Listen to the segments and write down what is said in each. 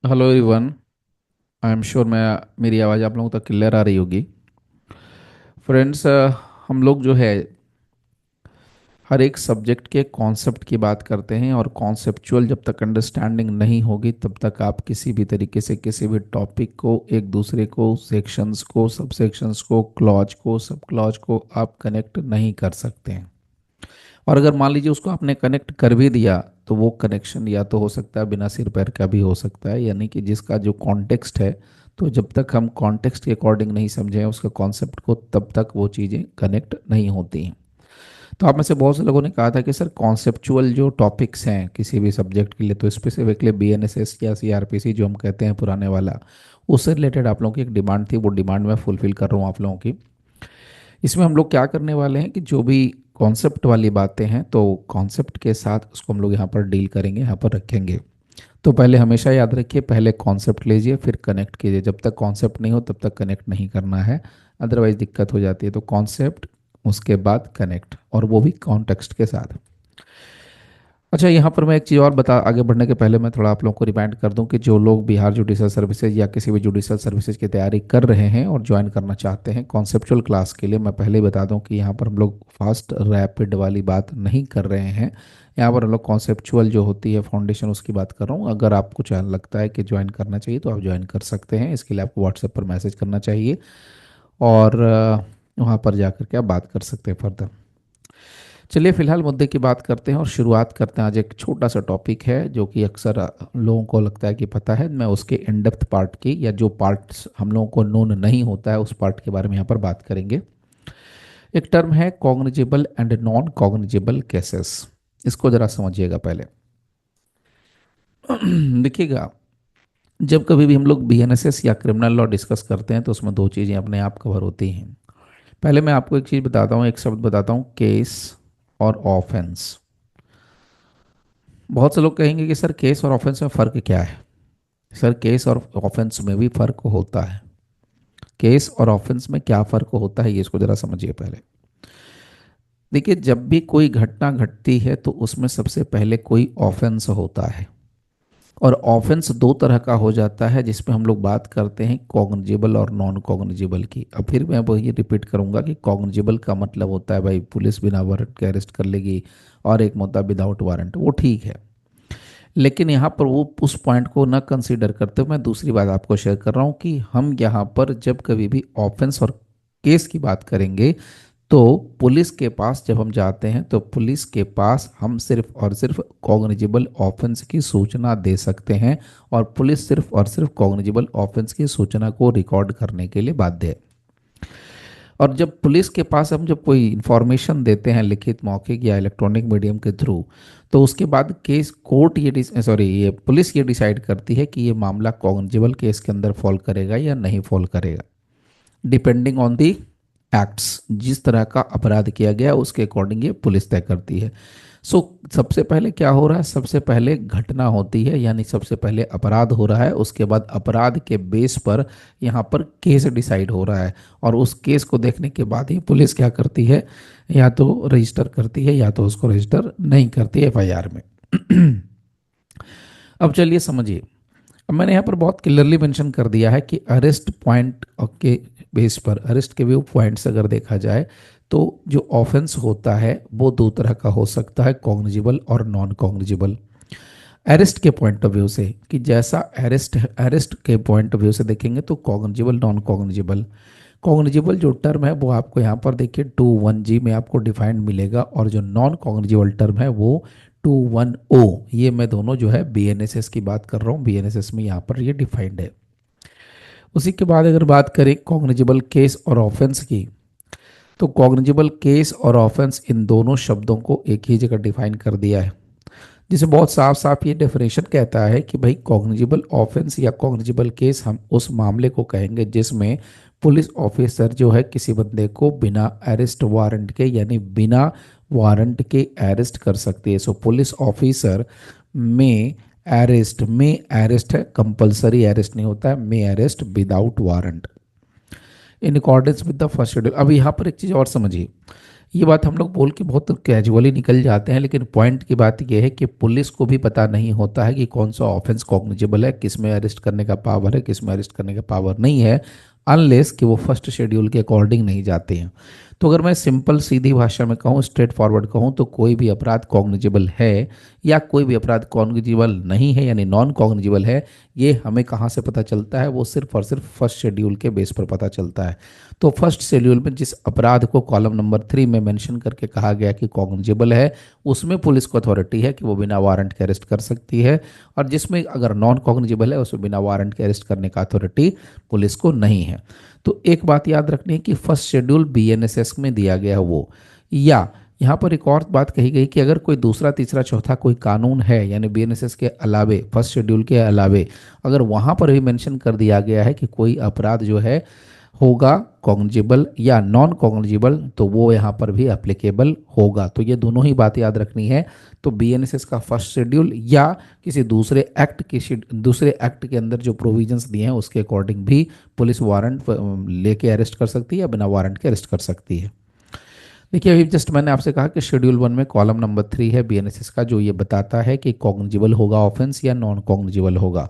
Hello everyone. I am sure मैं मेरी आवाज़ आप लोगों तक क्लियर आ रही होगी। फ्रेंड्स, हम लोग जो है हर एक सब्जेक्ट के कॉन्सेप्ट की बात करते हैं, और कॉन्सेप्चुअल जब तक अंडरस्टैंडिंग नहीं होगी तब तक आप किसी भी तरीके से किसी भी टॉपिक को, एक दूसरे को, सेक्शंस को, सब सेक्शंस को, क्लॉज को, सब क्लॉज को आप कनेक्ट नहीं कर सकते हैं। और अगर मान लीजिए उसको आपने कनेक्ट कर भी दिया तो वो कनेक्शन या तो हो सकता है बिना सिर पैर का भी हो सकता है, यानी कि जिसका जो कॉन्टेक्स्ट है, तो जब तक हम कॉन्टेक्स्ट के अकॉर्डिंग नहीं समझें उसका कॉन्सेप्ट को तब तक वो चीज़ें कनेक्ट नहीं होती हैं। तो आप में से बहुत से लोगों ने कहा था कि सर कॉन्सेप्चुअल जो टॉपिक्स हैं किसी भी सब्जेक्ट के लिए, तो स्पेसिफिकली बीएनएसएस या सीआरपीसी जो हम कहते हैं पुराने वाला, उससे रिलेटेड आप लोगों की एक डिमांड थी, वो डिमांड मैं फुलफिल कर रहा हूँ आप लोगों की। इसमें हम लोग क्या करने वाले हैं कि जो भी कॉन्सेप्ट वाली बातें हैं तो कॉन्सेप्ट के साथ उसको हम लोग यहाँ पर डील करेंगे, यहाँ पर रखेंगे। तो पहले हमेशा याद रखिए, पहले कॉन्सेप्ट लीजिए फिर कनेक्ट कीजिए। जब तक कॉन्सेप्ट नहीं हो तब तक कनेक्ट नहीं करना है, अदरवाइज दिक्कत हो जाती है। तो कॉन्सेप्ट, उसके बाद कनेक्ट, और वो भी कॉन्टेक्स्ट के साथ। अच्छा, यहाँ पर मैं एक चीज़ और बता, आगे बढ़ने के पहले मैं थोड़ा आप लोगों को रिमाइंड कर दूं कि जो लोग बिहार जुडिशल सर्विसेज या किसी भी जुडिशल सर्विसेज की तैयारी कर रहे हैं और ज्वाइन करना चाहते हैं कॉन्सेप्चुअल क्लास के लिए, मैं पहले ही बता दूं कि यहाँ पर हम लोग फास्ट रैपिड वाली बात नहीं कर रहे हैं। यहाँ पर हम लोग कॉन्सेप्चुअल जो होती है फाउंडेशन उसकी बात कर रहा हूँ। अगर आपको लगता है कि ज्वाइन करना चाहिए तो आप ज्वाइन कर सकते हैं। इसके लिए आपको व्हाट्सएप पर मैसेज करना चाहिए, और वहाँ पर जाकर के आप बात कर सकते हैं फर्दर। चलिए फिलहाल मुद्दे की बात करते हैं और शुरुआत करते हैं। आज एक छोटा सा टॉपिक है जो कि अक्सर लोगों को लगता है कि पता है। मैं उसके इन डेप्थ पार्ट की, या जो पार्ट्स हम लोगों को नोन नहीं होता है उस पार्ट के बारे में यहाँ पर बात करेंगे। एक टर्म है cognizable and non cognizable cases. इसको जरा समझिएगा पहले। देखिएगा, जब कभी भी हम लोग बीएनएसएस या क्रिमिनल लॉ डिस्कस करते हैं तो उसमें दो चीज़ें अपने आप कवर होती हैं। पहले मैं आपको एक चीज़ बताता हूँ, एक शब्द बताता हूँ, केस और ऑफेंस। बहुत से लोग कहेंगे कि सर केस और ऑफेंस में फ़र्क क्या है। सर केस और ऑफेंस में भी फ़र्क होता है। केस और ऑफेंस में क्या फ़र्क होता है ये इसको ज़रा समझिए पहले। देखिए, जब भी कोई घटना घटती है तो उसमें सबसे पहले कोई ऑफेंस होता है, और ऑफेंस दो तरह का हो जाता है जिसमें हम लोग बात करते हैं कॉग्निजेबल और नॉन कॉग्निजेबल की। अब फिर मैं वही रिपीट करूंगा कि कॉग्निजेबल का मतलब होता है भाई पुलिस बिना वारंट के अरेस्ट कर लेगी, और एक मुद्दा विदाउट वारंट, वो ठीक है। लेकिन यहाँ पर वो उस पॉइंट को ना कंसीडर करते हुए मैं दूसरी बात आपको शेयर कर रहा हूँ कि हम यहाँ पर जब कभी भी ऑफेंस और केस की बात करेंगे तो पुलिस के पास जब हम जाते हैं तो पुलिस के पास हम सिर्फ और सिर्फ कॉग्निजेबल ऑफेंस की सूचना दे सकते हैं, और पुलिस सिर्फ और सिर्फ कॉग्निजेबल ऑफेंस की सूचना को रिकॉर्ड करने के लिए बाध्य है। और जब पुलिस के पास हम जब कोई इंफॉर्मेशन देते हैं लिखित, मौखिक या इलेक्ट्रॉनिक मीडियम के थ्रू, तो उसके बाद केस कोर्ट ये पुलिस ये डिसाइड करती है कि ये मामला कॉग्निजेबल केस के अंदर फॉल करेगा या नहीं फॉल करेगा, डिपेंडिंग ऑन दी एक्ट्स। जिस तरह का अपराध किया गया उसके अकॉर्डिंग ये पुलिस तय करती है। सो सबसे पहले क्या हो रहा है, सबसे पहले घटना होती है, यानी सबसे पहले अपराध हो रहा है, उसके बाद अपराध के बेस पर यहाँ पर केस डिसाइड हो रहा है, और उस केस को देखने के बाद ही पुलिस क्या करती है, या तो रजिस्टर करती है या तो उसको रजिस्टर नहीं करती एफआईआर में। अब चलिए समझिए। अब मैंने यहाँ पर बहुत क्लियरली मेंशन कर दिया है कि अरेस्ट पॉइंट के बेस पर, अरेस्ट के व्यू पॉइंट्स अगर देखा जाए तो जो ऑफेंस होता है वो दो तरह का हो सकता है, कॉग्निजेबल और नॉन कॉग्निजेबल। अरेस्ट के पॉइंट ऑफ व्यू से, कि जैसा अरेस्ट अरेस्ट के पॉइंट ऑफ व्यू से देखेंगे तो कॉग्निजेबल, नॉन कॉग्निजेबल। कॉग्निजेबल जो टर्म है वो आपको यहाँ पर देखिए 21G में आपको डिफाइंड मिलेगा, और जो नॉन कॉग्निजेबल टर्म है वो 21O। ये मैं दोनों जो है बीएनएसएस की बात कर रहा हूँ, बीएनएसएस में यहाँ पर ये डिफाइंड है। उसी के बाद अगर बात करें कॉग्निजेबल केस और ऑफेंस की, तो कॉग्निजेबल केस और ऑफेंस इन दोनों शब्दों को एक ही जगह डिफाइन कर दिया है, जिसे बहुत साफ साफ ये डेफिनेशन कहता है कि भाई कॉग्निजेबल ऑफेंस या कॉग्निजेबल केस हम उस मामले को कहेंगे जिसमें पुलिस ऑफिसर जो है किसी बंदे को बिना अरेस्ट वारंट के, यानी बिना वारंट के अरेस्ट कर सकती है। सो पुलिस ऑफिसर में अरेस्ट है, कंपलसरी अरेस्ट नहीं होता है, में arrest without warrant in accordance with the first schedule. अब यहाँ पर एक चीज़ और समझिए, ये बात हम लोग बोल के बहुत कैजुअली निकल जाते हैं, लेकिन पॉइंट की बात यह है कि पुलिस को भी पता नहीं होता है कि कौन सा ऑफेंस कॉग्निजेबल है, किस में अरेस्ट करने का पावर है, किस में अरेस्ट करने का पावर नहीं है, अनलेस कि वो फर्स्ट शेड्यूल के अकॉर्डिंग नहीं जाते हैं। तो अगर मैं सिंपल सीधी भाषा में कहूँ, स्ट्रेट फॉरवर्ड कहूँ, तो कोई भी अपराध कॉग्निजेबल है या कोई भी अपराध कॉग्निजेबल नहीं है यानी नॉन कॉग्निजेबल है, ये हमें कहाँ से पता चलता है? वो सिर्फ और सिर्फ फर्स्ट शेड्यूल के बेस पर पता चलता है। तो फर्स्ट शेड्यूल में जिस अपराध को कॉलम नंबर 3 में मेंशन करके कहा गया कि कॉग्निजेबल है, उसमें पुलिस को अथॉरिटी है कि वो बिना वारंट के अरेस्ट कर सकती है, और जिसमें अगर नॉन कॉग्निजेबल है उसमें बिना वारंट के अरेस्ट करने का अथॉरिटी पुलिस को नहीं है। तो एक बात याद रखनी है कि फर्स्ट शेड्यूल बीएनएसएस में दिया गया है वो, या यहाँ पर एक और बात कही गई कि अगर कोई दूसरा तीसरा चौथा कोई कानून है यानी बीएनएसएस के अलावे, फर्स्ट शेड्यूल के अलावे, अगर वहाँ पर भी मेंशन कर दिया गया है कि कोई अपराध जो है होगा कॉग्निजेबल या नॉन कॉग्निजेबल, तो वो यहाँ पर भी एप्लीकेबल होगा। तो ये दोनों ही बात याद रखनी है। तो बीएनएसएस का फर्स्ट शेड्यूल या किसी दूसरे एक्ट के अंदर जो प्रोविजंस दिए हैं उसके अकॉर्डिंग भी पुलिस वारंट लेके अरेस्ट कर सकती है या बिना वारंट के अरेस्ट कर सकती है। देखिए, अभी जस्ट मैंने आपसे कहा कि शेड्यूल 1 में कॉलम नंबर 3 है बीएनएसएस का, जो ये बताता है कि कॉग्निजेबल होगा ऑफेंस या नॉन कॉग्निजेबल होगा।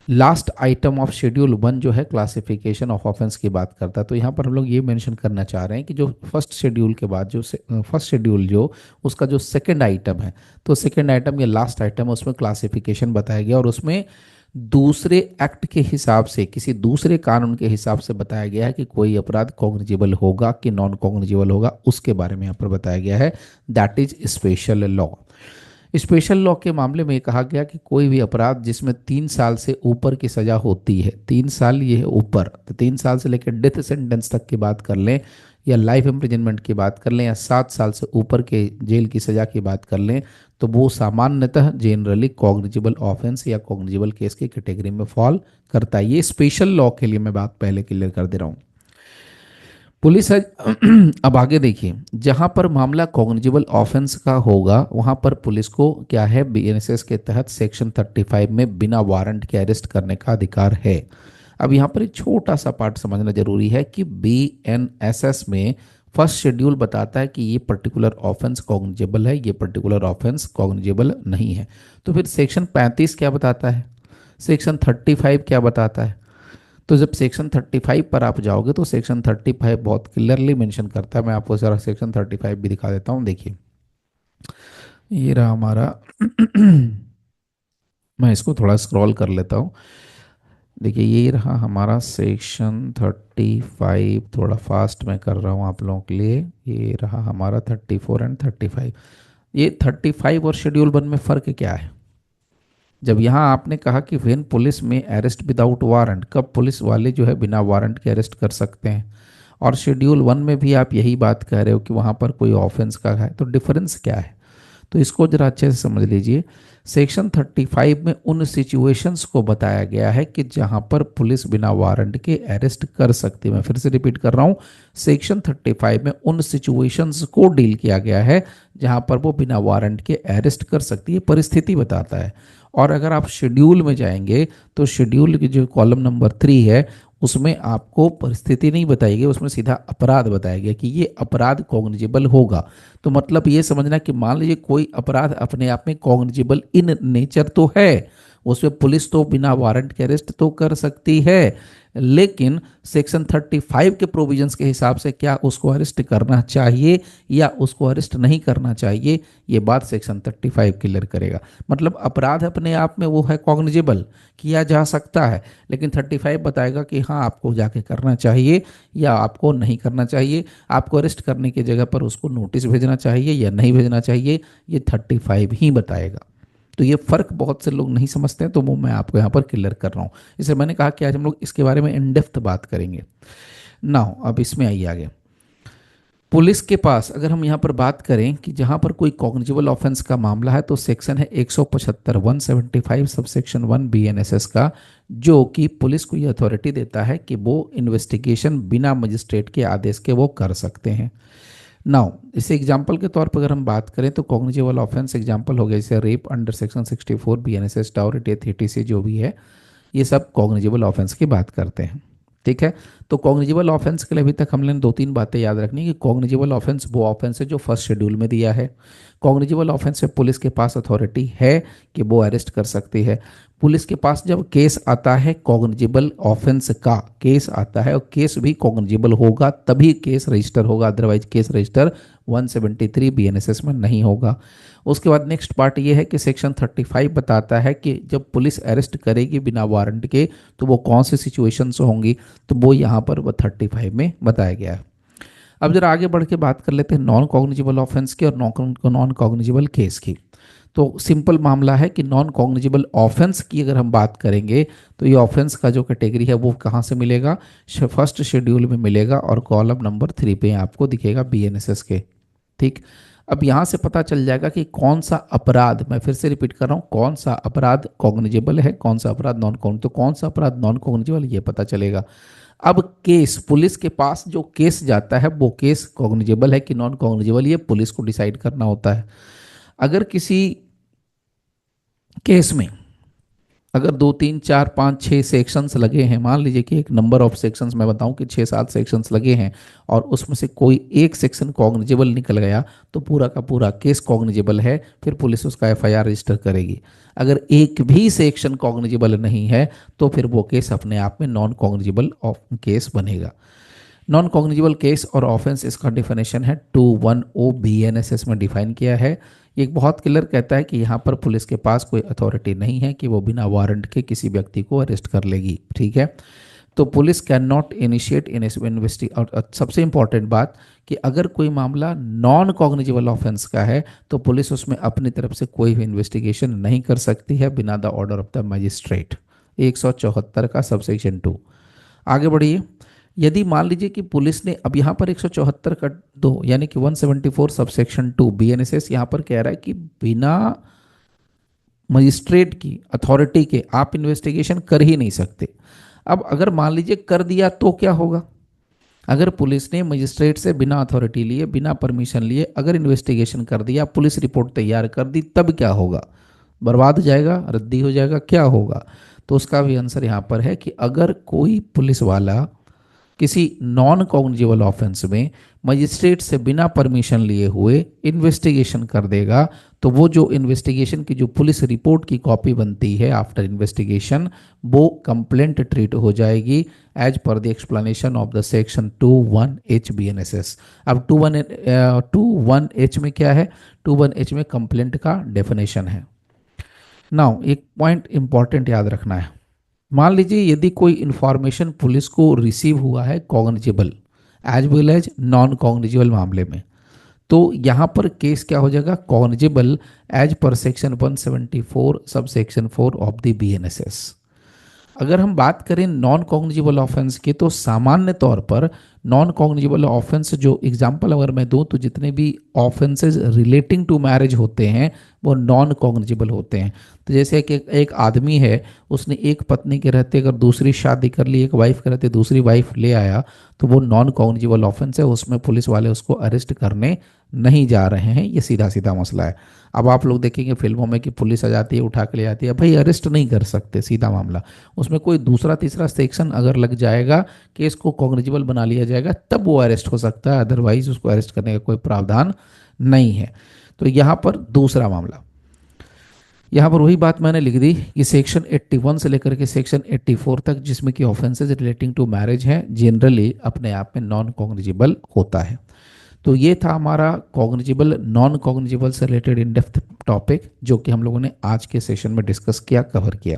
लास्ट आइटम ऑफ शेड्यूल 1 जो है क्लासिफिकेशन ऑफ ऑफेंस की बात करता है। तो यहाँ पर हम लोग ये मेंशन करना चाह रहे हैं कि जो फर्स्ट शेड्यूल के बाद जो फर्स्ट शेड्यूल जो उसका जो सेकंड आइटम है, तो सेकंड आइटम या लास्ट आइटम है, उसमें क्लासिफिकेशन बताया गया और उसमें दूसरे एक्ट के हिसाब से, किसी दूसरे कानून के हिसाब से बताया गया है कि कोई अपराध कॉग्निजेबल होगा कि नॉन कॉग्निजेबल होगा, उसके बारे में यहाँ पर बताया गया है। That is special law. Special law के मामले में कहा गया कि कोई भी अपराध जिसमें 3 साल से ऊपर की सजा होती है, 3 साल ये है ऊपर, तो 3 साल से लेकर डेथ सेंटेंस तक की बात कर लें, या लाइफ इम्प्रिजनमेंट की बात कर लें, या 7 साल से ऊपर के जेल की सजा की बात कर लें, तो वो सामान्यतः जनरली कॉग्निजेबल ऑफेंस या कॉग्निजेबल केस की कैटेगरी में फॉल करता है। ये स्पेशल लॉ के लिए मैं बात पहले क्लियर कर दे रहा हूँ। पुलिस है अब आगे देखिए, जहां पर मामला कॉग्निजेबल ऑफेंस का होगा वहां पर पुलिस को क्या है, बीएनएसएस के तहत सेक्शन 35 में बिना वारंट के अरेस्ट करने का अधिकार है। अब यहाँ पर एक छोटा सा पार्ट समझना जरूरी है कि बीएनएसएस में फर्स्ट शेड्यूल बताता है कि ये पर्टिकुलर ऑफेंस कॉग्निजेबल है, ये पर्टिकुलर ऑफेंस कॉग्निजेबल नहीं है। तो फिर सेक्शन 35 क्या बताता है, सेक्शन 35 क्या बताता है? तो जब सेक्शन 35 पर आप जाओगे तो सेक्शन 35 बहुत क्लियरली मेंशन करता है। मैं आपको जरा सेक्शन 35 भी दिखा देता हूँ। देखिए, ये रहा हमारा मैं इसको थोड़ा स्क्रॉल कर लेता हूँ। देखिए, ये रहा हमारा सेक्शन 35, थोड़ा फास्ट मैं कर रहा हूँ आप लोगों के लिए। ये रहा हमारा 34 एंड 35। ये 35 और शेड्यूल 1 में फ़र्क क्या है? जब यहाँ आपने कहा कि वेन पुलिस में अरेस्ट विदाउट वारंट, कब पुलिस वाले जो है बिना वारंट के अरेस्ट कर सकते हैं, और शेड्यूल 1 में भी आप यही बात कह रहे हो कि वहाँ पर कोई ऑफेंस का है, तो डिफरेंस क्या है? तो इसको जरा अच्छे से समझ लीजिए। सेक्शन 35 में उन सिचुएशंस को बताया गया है कि जहां पर पुलिस बिना वारंट के अरेस्ट कर सकती है। मैं फिर से रिपीट कर रहा हूं, सेक्शन 35 में उन सिचुएशंस को डील किया गया है जहां पर वो बिना वारंट के अरेस्ट कर सकती है, परिस्थिति बताता है। और अगर आप शेड्यूल में जाएंगे तो शेड्यूल की जो कॉलम नंबर 3 है उसमें आपको परिस्थिति नहीं बताई गई, उसमें सीधा अपराध बताया गया कि ये अपराध कॉग्निजेबल होगा। तो मतलब ये समझना कि मान लीजिए कोई अपराध अपने आप में कॉग्निजेबल इन नेचर तो है, उसमें पुलिस तो बिना वारंट के अरेस्ट तो कर सकती है, लेकिन सेक्शन 35 के प्रोविजंस के हिसाब से क्या उसको अरेस्ट करना चाहिए या उसको अरेस्ट नहीं करना चाहिए, ये बात सेक्शन 35 क्लियर करेगा। मतलब अपराध अपने आप में वो है कॉग्निजेबल, किया जा सकता है, लेकिन 35 बताएगा कि हाँ आपको जाके करना चाहिए या आपको नहीं करना चाहिए, आपको अरेस्ट करने की जगह पर उसको नोटिस भेजना चाहिए या नहीं भेजना चाहिए, ये 35 ही बताएगा। तो ये फर्क बहुत से लोग नहीं समझते हैं, तो वो मैं आपको यहाँ पर क्लियर कर रहा हूँ। इसलिए मैंने कहा कि आज हम लोग इसके बारे में इन डेप्थ बात करेंगे। नाउ अब इसमें आइए आगे। पुलिस के पास अगर हम यहाँ पर बात करें कि जहाँ पर कोई कॉग्निजेबल ऑफेंस का मामला है, तो सेक्शन है 175 175 सब सेक्शन 1 बीएनएसएस का, जो कि पुलिस को ये अथॉरिटी देता है कि वो इन्वेस्टिगेशन बिना मजिस्ट्रेट के आदेश के वो कर सकते हैं। नाउ इसे एग्जांपल के तौर पर अगर हम बात करें तो कॉग्निजेबल ऑफेंस एग्जांपल हो गया जैसे rape under section 64 BNSS, dowry death, etc जो भी है, ये सब कॉग्निजेबल ऑफेंस की बात करते हैं। ठीक है। तो कॉग्निजिबल ऑफेंस के लिए अभी तक हमने दो तीन बातें याद रखनी कि कॉग्निजिबल ऑफेंस वो ऑफेंस है जो फर्स्ट शेड्यूल में दिया है। कॉग्निजिबल ऑफेंस में पुलिस के पास अथॉरिटी है कि वो अरेस्ट कर सकती है। पुलिस के पास जब केस आता है कॉग्निजिबल ऑफेंस का केस आता है और केस भी कॉग्निजिबल होगा तभी केस रजिस्टर होगा, अदरवाइज केस रजिस्टर 173 बीएनएसएस में नहीं होगा। उसके बाद नेक्स्ट पार्ट ये है कि सेक्शन 35 बताता है कि जब पुलिस अरेस्ट करेगी बिना वारंट के तो वो कौन सी सिचुएशंस होंगी, तो वो यहाँ पर वो 35 में बताया गया है। अब जरा आगे बढ़ के बात कर लेते हैं नॉन कॉग्निजिबल ऑफेंस की और नॉन कॉग्निजिबल केस की। तो सिंपल मामला है कि नॉन कॉग्निजिबल ऑफेंस की अगर हम बात करेंगे तो ये ऑफेंस का जो कैटेगरी है वो कहाँ से मिलेगा, फर्स्ट शेड्यूल में मिलेगा और कॉलम नंबर 3 पे आपको दिखेगा बीएनएसएस के। ठीक। अब यहाँ से पता चल जाएगा कि कौन सा अपराध, मैं फिर से रिपीट कर रहा हूँ, कौन सा अपराध कॉग्निजिबल है, कौन सा अपराध नॉन कॉग्निजिबल, तो कौन सा अपराध नॉन कॉग्निजिबल ये पता चलेगा। अब केस, पुलिस के पास जो केस जाता है वो केस कॉग्निजिबल है कि नॉन कॉग्निजिबल ये पुलिस को डिसाइड करना होता है। अगर किसी केस में अगर 2 3 4 5 6 सेक्शंस लगे हैं, मान लीजिए कि एक नंबर ऑफ सेक्शंस मैं बताऊं कि 6 7 सेक्शंस लगे हैं और उसमें से कोई एक सेक्शन कॉग्निजिबल निकल गया तो पूरा का पूरा केस कॉग्निजिबल है, फिर पुलिस उसका एफआईआर रजिस्टर करेगी। अगर एक भी सेक्शन कॉग्निजिबल नहीं है तो फिर वो केस अपने आप में नॉन कॉग्निजिबल केस बनेगा। नॉन कॉग्निजिबल केस और ऑफेंस, इसका डिफिनेशन है 21O बीएनएसएस में डिफाइन किया है। ये एक बहुत क्लियर कहता है कि यहाँ पर पुलिस के पास कोई अथॉरिटी नहीं है कि वो बिना वारंट के किसी व्यक्ति को अरेस्ट कर लेगी। ठीक है। तो पुलिस कैन नॉट इनिशिएट इन इन्वेस्टिग, और सबसे इंपॉर्टेंट बात कि अगर कोई मामला नॉन कॉग्निजिबल ऑफेंस का है तो पुलिस उसमें अपनी तरफ से कोई भी इन्वेस्टिगेशन नहीं कर सकती है बिना the order of the magistrate. 174 का सबसेक्शन 2। आगे बढ़िए। यदि मान लीजिए कि पुलिस ने, अब यहाँ पर 174 का 2 यानी कि 174 सबसेक्शन 2 बीएनएसएस यहाँ पर कह रहा है कि बिना मजिस्ट्रेट की अथॉरिटी के आप इन्वेस्टिगेशन कर ही नहीं सकते। अब अगर मान लीजिए कर दिया तो क्या होगा, अगर पुलिस ने मजिस्ट्रेट से बिना अथॉरिटी लिए बिना परमिशन लिए अगर इन्वेस्टिगेशन कर दिया, पुलिस रिपोर्ट तैयार कर दी, तब क्या होगा, बर्बाद हो जाएगा, रद्दी हो जाएगा, क्या होगा। तो उसका भी आंसर यहाँ पर है कि अगर कोई पुलिस वाला किसी नॉन कॉग्निजिबल ऑफेंस में मजिस्ट्रेट से बिना परमिशन लिए हुए इन्वेस्टिगेशन कर देगा तो वो जो इन्वेस्टिगेशन की जो पुलिस रिपोर्ट की कॉपी बनती है आफ्टर इन्वेस्टिगेशन वो कंप्लेंट ट्रीट हो जाएगी as per the explanation of the section 21H BNSS. अब 21H में क्या है, 21H में कंप्लेंट का डेफिनेशन है। नाउ एक पॉइंट इंपॉर्टेंट याद रखना है, मान लीजिए यदि कोई इंफॉर्मेशन पुलिस को रिसीव हुआ है cognizable as well as non cognizable मामले में, तो यहाँ पर केस क्या हो जाएगा, cognizable as per section 174 sub section 4 of the BNSS. अगर हम बात करें नॉन कॉग्निजिबल ऑफेंस की तो सामान्य तौर पर नॉन कॉग्निजिबल ऑफेंस जो एग्जांपल अगर मैं दूं तो जितने भी ऑफेंसेस रिलेटिंग टू मैरिज होते हैं वो नॉन कॉग्निजिबल होते हैं। तो जैसे कि एक आदमी है, उसने एक पत्नी के रहते अगर दूसरी शादी कर ली, एक वाइफ के रहते दूसरी वाइफ ले आया, तो वो नॉन कॉग्निजिबल ऑफेंस है, उसमें पुलिस वाले उसको अरेस्ट करने नहीं जा रहे हैं, ये सीधा सीधा मसला है। अब आप लोग देखेंगे फिल्मों में कि पुलिस आ जाती है उठा के ले जाती है, भाई अरेस्ट नहीं कर सकते, सीधा मामला। उसमें कोई दूसरा तीसरा सेक्शन अगर लग जाएगा, केस को कॉग्निजिबल बना लिया जाएगा, तब वो अरेस्ट हो सकता है, अदरवाइज उसको अरेस्ट करने का कोई प्रावधान नहीं है। तो यहाँ पर दूसरा मामला, यहाँ पर वही बात मैंने लिख दी कि सेक्शन 81 से लेकर के सेक्शन 84 तक जिसमें कि ऑफेंसेज रिलेटिंग टू मैरिज हैं जनरली अपने आप में नॉन कॉग्निजिबल होता है। तो ये था हमारा कॉग्निजिबल नॉन कॉग्निजिबल से रिलेटेड इन डेप्थ टॉपिक जो कि हम लोगों ने आज के सेशन में डिस्कस किया, कवर किया।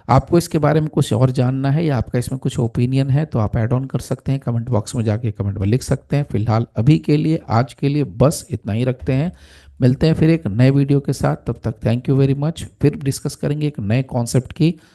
आपको इसके बारे में कुछ और जानना है या आपका इसमें कुछ ओपिनियन है तो आप ऐड ऑन कर सकते हैं, कमेंट बॉक्स में जाके कमेंट में लिख सकते हैं। फिलहाल अभी के लिए आज के लिए बस इतना ही रखते हैं, मिलते हैं फिर एक नए वीडियो के साथ, तब तक थैंक यू वेरी मच। फिर डिस्कस करेंगे एक नए कॉन्सेप्ट की